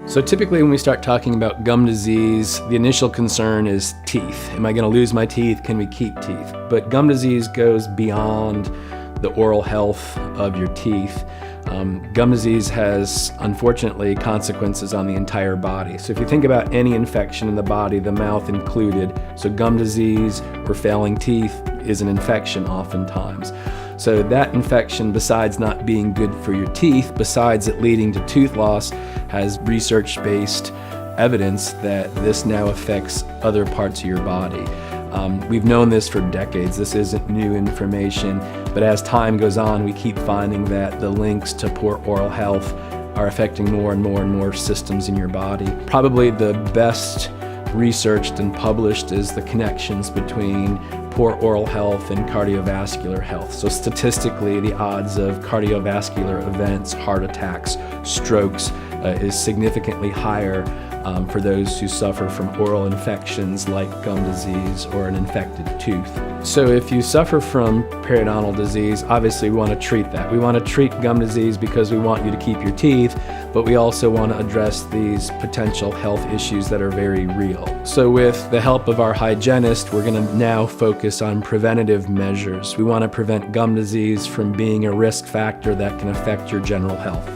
So typically when we start talking about gum disease, the initial concern is teeth. Am I going to lose my teeth? Can we keep teeth? But gum disease goes beyond the oral health of your teeth. Gum disease has, unfortunately, consequences on the entire body. So if you think about any infection in the body, the mouth included, so gum disease or failing teeth is an infection oftentimes. So that infection, besides not being good for your teeth, besides it leading to tooth loss, has research-based evidence that this now affects other parts of your body. We've known this for decades. This isn't new information, but as time goes on, we keep finding that the links to poor oral health are affecting more and more and more systems in your body. Probably the best researched and published is the connections between poor oral health and cardiovascular health. So statistically, the odds of cardiovascular events, heart attacks, strokes is significantly higher for those who suffer from oral infections like gum disease or an infected tooth. So if you suffer from periodontal disease, obviously we want to treat that. We want to treat gum disease because we want you to keep your teeth, but we also want to address these potential health issues that are very real. So with the help of our hygienist, we're going to now focus on preventative measures. We want to prevent gum disease from being a risk factor that can affect your general health.